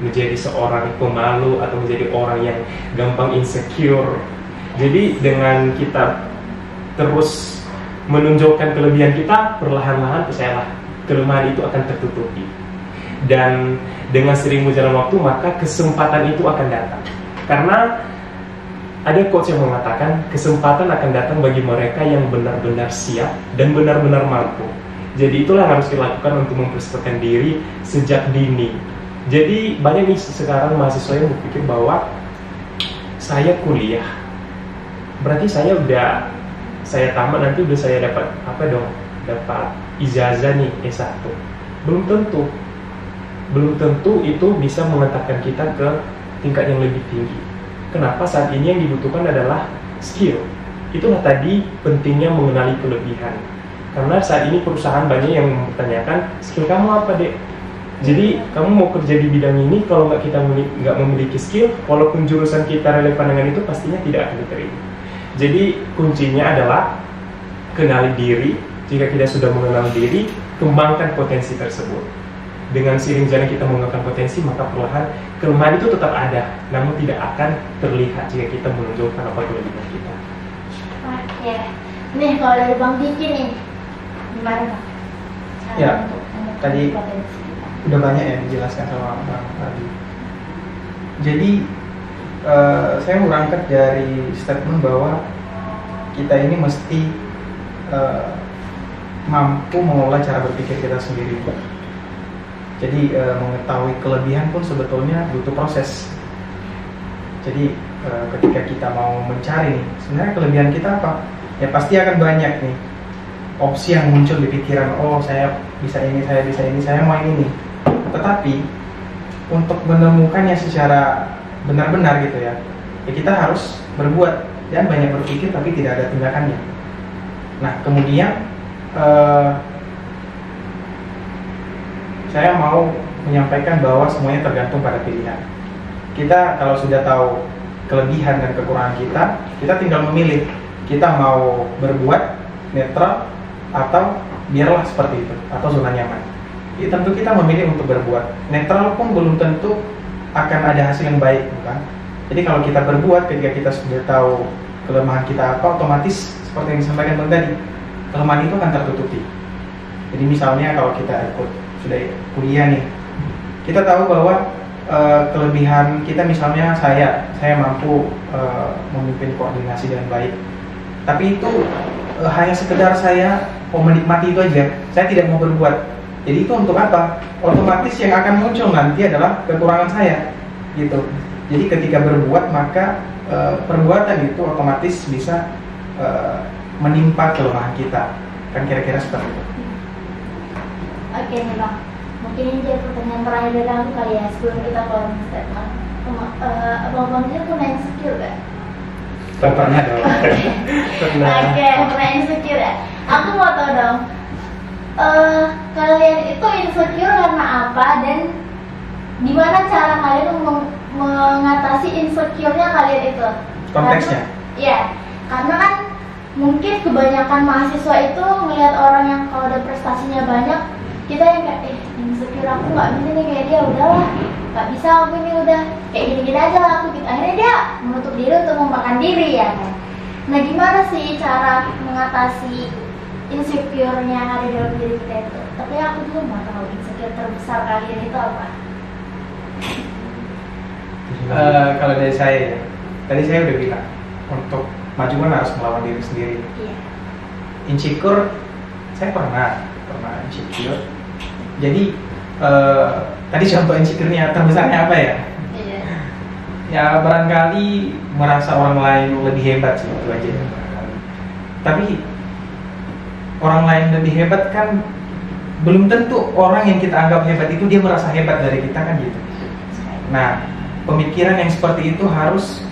Menjadi seorang pemalu atau menjadi orang yang gampang insecure. Jadi dengan kita terus menunjukkan kelebihan kita, perlahan-lahan percayalah kelemahan itu akan tertutupi. Dan dengan sering berjalan waktu, maka kesempatan itu akan datang. Karena ada quotes yang mengatakan kesempatan akan datang bagi mereka yang benar-benar siap dan benar-benar mampu. Jadi itulah yang harus dilakukan untuk mempersiapkan diri sejak dini. Jadi banyak nih sekarang mahasiswa yang berpikir bahwa saya kuliah, berarti saya tamat nanti udah saya dapat dapat ijazah nih S1. Belum tentu itu bisa mengantarkan kita ke tingkat yang lebih tinggi. Kenapa? Saat ini yang dibutuhkan adalah skill. Itulah tadi pentingnya mengenali kelebihan. Karena saat ini perusahaan banyak yang mempertanyakan skill kamu apa, Dek. Jadi kamu mau kerja di bidang ini, kalau kita nggak memiliki skill, walaupun jurusan kita relevan dengan itu, pastinya tidak akan diterima. Jadi kuncinya adalah kenali diri. Jika kita sudah mengenal diri, kembangkan potensi tersebut. Dengan seiring jalan kita mengembangkan potensi, maka perlahan kelemahan itu tetap ada, namun tidak akan terlihat jika kita menunjukkan apa kelebihan kita. Oke, nih kalau dari Bang Diki nih, gimana Bang? Ya, untuk mengukur tadi potensi. udah banyak ya dijelaskan sama Bang tadi. Jadi saya berangkat dari statement bahwa kita ini mesti mampu mengelola cara berpikir kita sendiri. Jadi mengetahui kelebihan pun sebetulnya butuh proses. Jadi ketika kita mau mencari nih, sebenarnya kelebihan kita apa? Ya pasti akan banyak nih opsi yang muncul di pikiran. Oh, saya bisa ini, saya bisa ini, saya mau ini. Tetapi untuk menemukannya secara benar-benar gitu ya, ya kita harus berbuat dan banyak berpikir tapi tidak ada tindakannya. Nah, kemudian saya mau menyampaikan bahwa semuanya tergantung pada pilihan. Kita kalau sudah tahu kelebihan dan kekurangan kita, kita tinggal memilih. Kita mau berbuat netral atau biarlah seperti itu, atau zona nyaman. Ya, tentu kita memilih untuk berbuat. Netral pun belum tentu akan ada hasil yang baik, bukan? Jadi kalau kita berbuat, ketika kita sudah tahu kelemahan kita apa, otomatis seperti yang disampaikan Bang tadi, kelemahan itu akan tertutupi. Jadi misalnya kalau kita sudah kuliah nih, kita tahu bahwa kelebihan kita, misalnya saya mampu memimpin koordinasi dengan baik, tapi itu hanya sekedar saya mau menikmati itu aja, saya tidak mau berbuat. Jadi itu untuk apa? Otomatis yang akan muncul nanti adalah kekurangan saya, gitu. Jadi ketika berbuat, maka perbuatan itu otomatis bisa menimpa kelemahan kita, kan kira-kira seperti itu. Oke nih Bang, mungkin ini jadi pertanyaan terakhir dari aku kali ya sebelum kita closing statement. Abang-abangnya punya insecure gak? Pernah dong. Pernah. Oke, pernah insecure ya? Aku mau tahu dong, kalian itu insecure karena apa dan gimana cara kalian mengatasi insecure-nya kalian itu? Konteksnya? Iya, karena kan mungkin kebanyakan mahasiswa itu melihat orang yang kalau ada prestasinya banyak, kita yang kayak insecure, aku nggak bisa nih kayak dia, udahlah nggak bisa aku ini, udah kayak gini-gini aja lah aku gitu. Akhirnya dia menutup diri untuk memakan diri ya kan. Nah, gimana sih cara mengatasi insecure-nya yang ada dalam diri kita itu? Tapi aku juga nggak tahu insecure terbesar kalian itu apa. Kalau dari saya ya, tadi saya udah bilang untuk maju kan harus melawan diri sendiri. Iya. Insecure, saya pernah insecure. Jadi tadi contoh insecure-nya terbesarnya apa ya? Iya. Ya barangkali merasa orang lain lebih hebat sih, itu aja. Tapi orang lain lebih hebat kan belum tentu orang yang kita anggap hebat itu dia merasa hebat dari kita, kan gitu. Nah, pemikiran yang seperti itu harus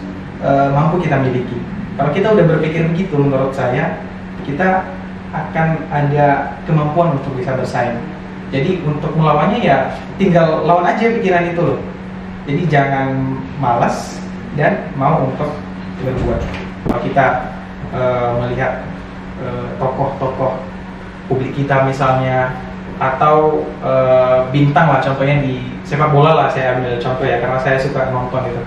mampu kita miliki. Kalau kita udah berpikir begitu, menurut saya kita akan ada kemampuan untuk bisa bersaing. Jadi untuk melawannya ya tinggal lawan aja pikiran itu loh. Jadi jangan malas dan mau untuk berbuat. Kalau kita melihat tokoh-tokoh publik kita misalnya, atau bintang lah, contohnya di sepak bola lah saya ambil contoh ya, karena saya suka nonton itu.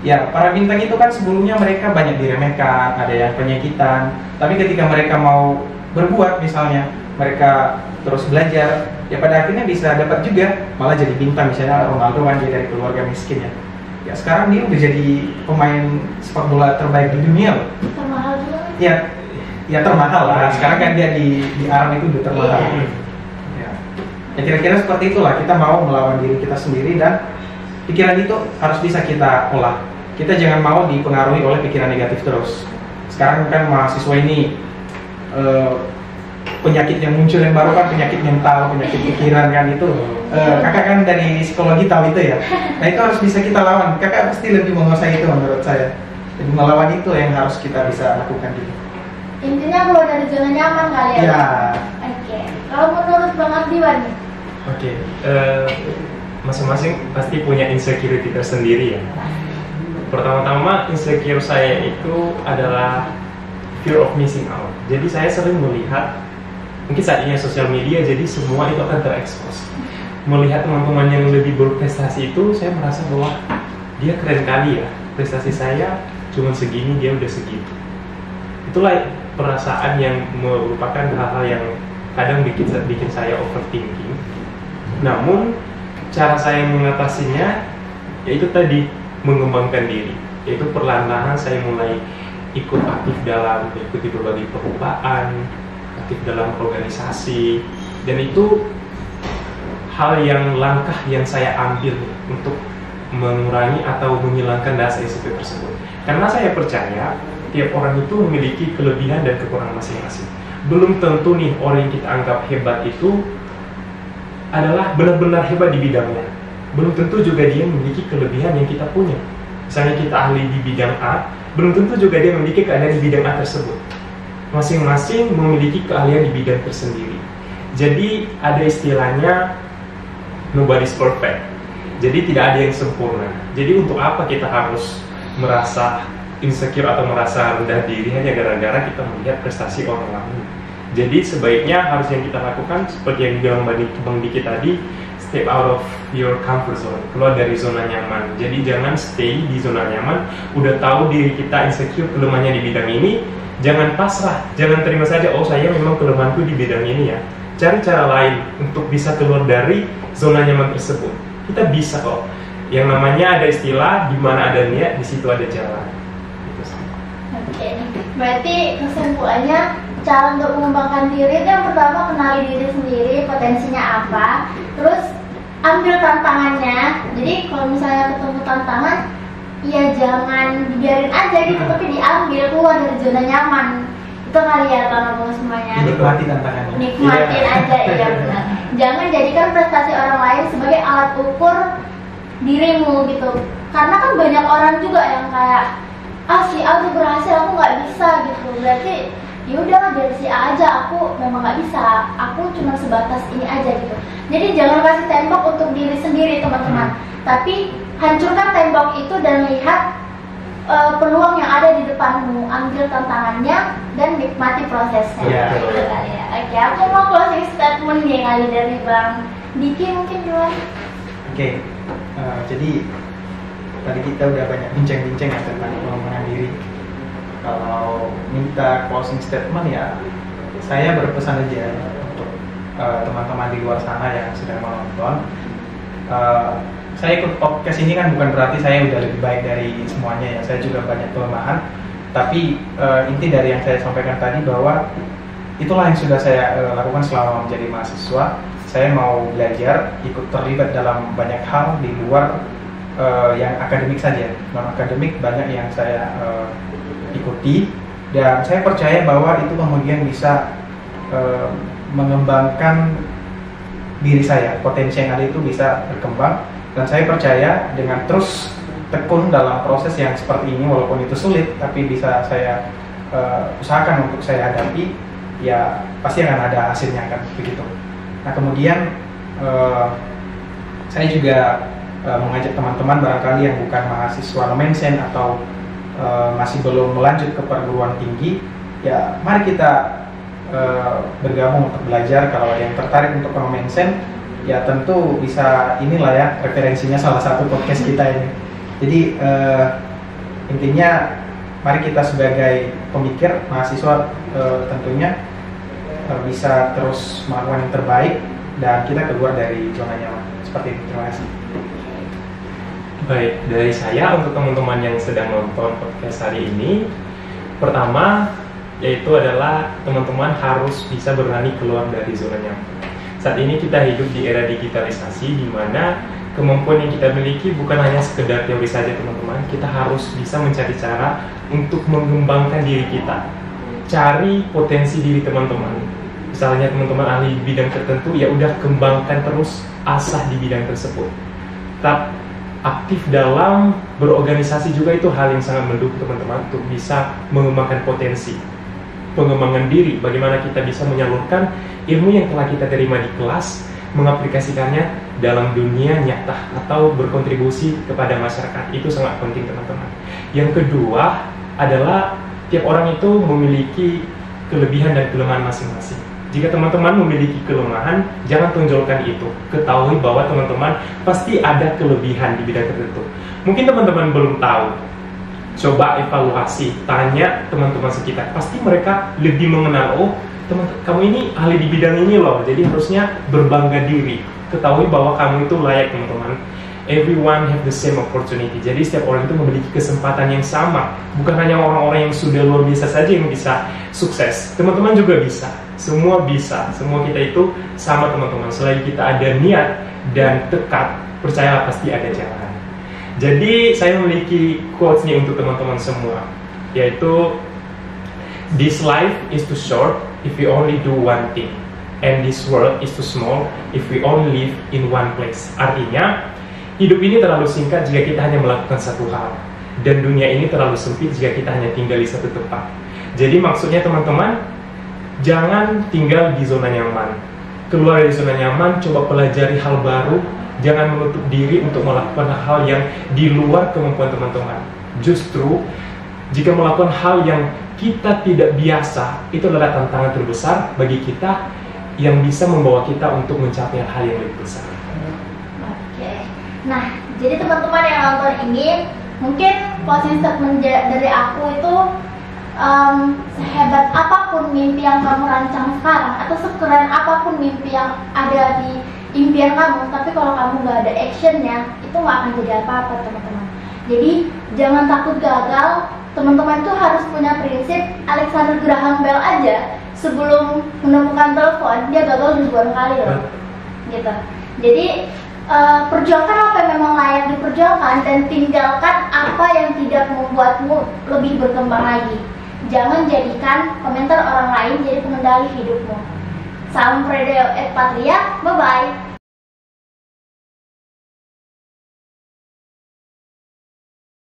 Ya, para bintang itu kan sebelumnya mereka banyak diremehkan, ada yang penyakitan, tapi ketika mereka mau berbuat misalnya, mereka terus belajar, ya pada akhirnya bisa dapat juga, malah jadi bintang. Misalnya Ronaldo kan dia dari keluarga miskin ya. Ya sekarang dia udah jadi pemain sepak bola terbaik di dunia loh. Termahal juga. Ya termahal lah. Sekarang kan dia di Arab itu udah termahal. Ya kira-kira seperti itulah, kita mau melawan diri kita sendiri dan pikiran itu harus bisa kita olah. Kita jangan mau dipengaruhi oleh pikiran negatif terus. Sekarang kan mahasiswa ini penyakit yang muncul yang baru kan penyakit mental, penyakit pikiran kan itu. Kakak kan dari psikologi tahu itu ya. Nah itu harus bisa kita lawan. Kakak pasti lebih menguasai itu menurut saya. Jadi melawan itu yang harus kita bisa lakukan gitu. Intinya keluar dari zona nyaman kali ya? Ya. Oke. Kalau menurut Bang Abdiwan nih? Oke, masing-masing pasti punya insecurity tersendiri ya. Pertama-tama insecure saya itu adalah fear of missing out. Jadi saya sering melihat, mungkin saat ini sosial media, jadi semua itu akan terekspos. Melihat teman-teman yang lebih berprestasi itu, saya merasa bahwa dia keren kali ya, prestasi saya cuma segini, dia udah segitu. Itulah perasaan yang merupakan hal-hal yang kadang bikin saya overthinking. Namun cara saya mengatasinya yaitu tadi, mengembangkan diri. Yaitu perlahan-lahan saya mulai ikut aktif dalam mengikuti berbagai perlombaan, aktif dalam organisasi, dan itu hal yang langkah yang saya ambil untuk mengurangi atau menghilangkan rasa insecure tersebut. Karena saya percaya tiap orang itu memiliki kelebihan dan kekurangan masing-masing. Belum tentu nih orang yang kita anggap hebat itu adalah benar-benar hebat di bidangnya. Belum tentu juga dia memiliki kelebihan yang kita punya. Misalnya kita ahli di bidang A, belum tentu juga dia memiliki keahlian di bidang A tersebut. Masing-masing memiliki keahlian di bidang tersendiri. Jadi ada istilahnya nobody's perfect. Jadi tidak ada yang sempurna. Jadi untuk apa kita harus merasa insecure atau merasa rendah diri hanya gara-gara kita melihat prestasi orang lain? Jadi sebaiknya harus yang kita lakukan seperti yang dibilang Bang Diki tadi, step out of your comfort zone, keluar dari zona nyaman. Jadi jangan stay di zona nyaman, udah tahu diri kita insecure, kelemahannya di bidang ini, jangan pasrah, jangan terima saja, oh saya memang kelemahanku di bidang ini ya. Cari cara lain untuk bisa keluar dari zona nyaman tersebut. Kita bisa kok. Yang namanya ada istilah, di mana ada niat, di situ ada jalan. Oke, berarti kesimpulannya cara untuk mengembangkan diri itu yang pertama kenali diri sendiri, potensinya apa, terus ambil tantangannya. Jadi kalau misalnya ketemu tantangan, ya jangan dibiarin aja gitu, tapi diambil, keluar dari zona nyaman. Itu kali ya teman-teman semuanya. Nikmati tantangannya. Nikmatin aja, ya benar. Jangan jadikan prestasi orang lain sebagai alat ukur dirimu gitu. Karena kan banyak orang juga yang kayak, si A tuh berhasil, aku nggak bisa gitu. Berarti ya udah dari si A aja, aku memang nggak bisa, aku cuma sebatas ini aja gitu. Jadi jangan kasih tembok untuk diri sendiri teman-teman, tapi hancurkan tembok itu dan lihat peluang yang ada di depanmu, ambil tantangannya dan nikmati prosesnya. Gitu kali ya. Oke, aku mau closing statement nih kali dari Bang Diki mungkin duluan. Oke, jadi tadi kita udah banyak bincang-bincang ya tentang pengembangan diri. Kalau minta closing statement ya, saya berpesan aja untuk teman-teman di luar sana yang sedang menonton. Saya ikut podcast ini kan bukan berarti saya udah lebih baik dari semuanya ya. Saya juga banyak kelemahan. Tapi inti dari yang saya sampaikan tadi bahwa itulah yang sudah saya lakukan selama menjadi mahasiswa. Saya mau belajar, ikut terlibat dalam banyak hal di luar yang akademik saja. Non akademik banyak yang saya ikuti, dan saya percaya bahwa itu kemudian bisa mengembangkan diri saya, potensi yang ada itu bisa berkembang, dan saya percaya dengan terus tekun dalam proses yang seperti ini, walaupun itu sulit, tapi bisa saya usahakan untuk saya hadapi, ya pasti akan ada hasilnya kan begitu. Nah kemudian saya juga mengajak teman-teman barangkali yang bukan mahasiswa nomensen atau masih belum melanjut ke perguruan tinggi, ya mari kita bergabung untuk belajar. Kalau ada yang tertarik untuk nomensen, ya tentu bisa inilah ya referensinya salah satu podcast kita ini. Jadi intinya mari kita sebagai pemikir mahasiswa tentunya bisa terus melakukan yang terbaik dan kita keluar dari zona nyaman. Seperti itu. Terima kasih. Baik, dari saya untuk teman-teman yang sedang nonton podcast hari ini, pertama yaitu adalah teman-teman harus bisa berani keluar dari zona nyaman. Saat ini kita hidup di era digitalisasi di mana kemampuan yang kita miliki bukan hanya sekedar teori saja teman-teman, kita harus bisa mencari cara untuk mengembangkan diri kita. Cari potensi diri teman-teman. Misalnya teman-teman ahli bidang tertentu, ya udah kembangkan terus, asah di bidang tersebut. Tetap aktif dalam berorganisasi juga, itu hal yang sangat mendukung teman-teman untuk bisa mengembangkan potensi. pengembangan diri, bagaimana kita bisa menyalurkan ilmu yang telah kita terima di kelas, mengaplikasikannya dalam dunia nyata atau berkontribusi kepada masyarakat. Itu sangat penting teman-teman. Yang kedua adalah tiap orang itu memiliki kelebihan dan kelemahan masing-masing. Jika teman-teman memiliki kelemahan, jangan tonjolkan itu. Ketahui bahwa teman-teman pasti ada kelebihan di bidang tertentu. Mungkin teman-teman belum tahu. Coba evaluasi, tanya teman-teman sekitar. Pasti mereka lebih mengenal, oh teman, kamu ini ahli di bidang ini loh. Jadi harusnya berbangga diri. Ketahui bahwa kamu itu layak teman-teman. Everyone have the same opportunity. Jadi setiap orang itu memiliki kesempatan yang sama. Bukan hanya orang-orang yang sudah luar biasa saja yang bisa sukses. Teman-teman juga bisa. Semua bisa. Semua kita itu sama teman-teman. Selagi kita ada niat dan tekad, percayalah pasti ada jalan. Jadi saya memiliki quotes nih untuk teman-teman semua. Yaitu, this life is too short if we only do one thing. And this world is too small if we only live in one place. Artinya, hidup ini terlalu singkat jika kita hanya melakukan satu hal. Dan dunia ini terlalu sempit jika kita hanya tinggal di satu tempat. Jadi maksudnya teman-teman, jangan tinggal di zona nyaman. Keluar dari zona nyaman, coba pelajari hal baru. Jangan menutup diri untuk melakukan hal yang di luar kemampuan teman-teman. Justru, jika melakukan hal yang kita tidak biasa, itu adalah tantangan terbesar bagi kita yang bisa membawa kita untuk mencapai hal yang lebih besar. Nah, jadi teman-teman yang nonton ini, mungkin closing statement dari aku itu, sehebat apapun mimpi yang kamu rancang sekarang, atau sekeren apapun mimpi yang ada di impian kamu, tapi kalau kamu nggak ada actionnya, itu nggak akan jadi apa-apa teman-teman. Jadi jangan takut gagal. Teman-teman tuh harus punya prinsip. Alexander Graham Bell aja sebelum menemukan telepon, dia gagal ribuan kali loh. Gitu. Jadi perjuangkan apa yang memang layak diperjuangkan dan tinggalkan apa yang tidak membuatmu lebih berkembang lagi. Jangan jadikan komentar orang lain jadi pengendali hidupmu. Salam Fredeo et Patria, bye bye.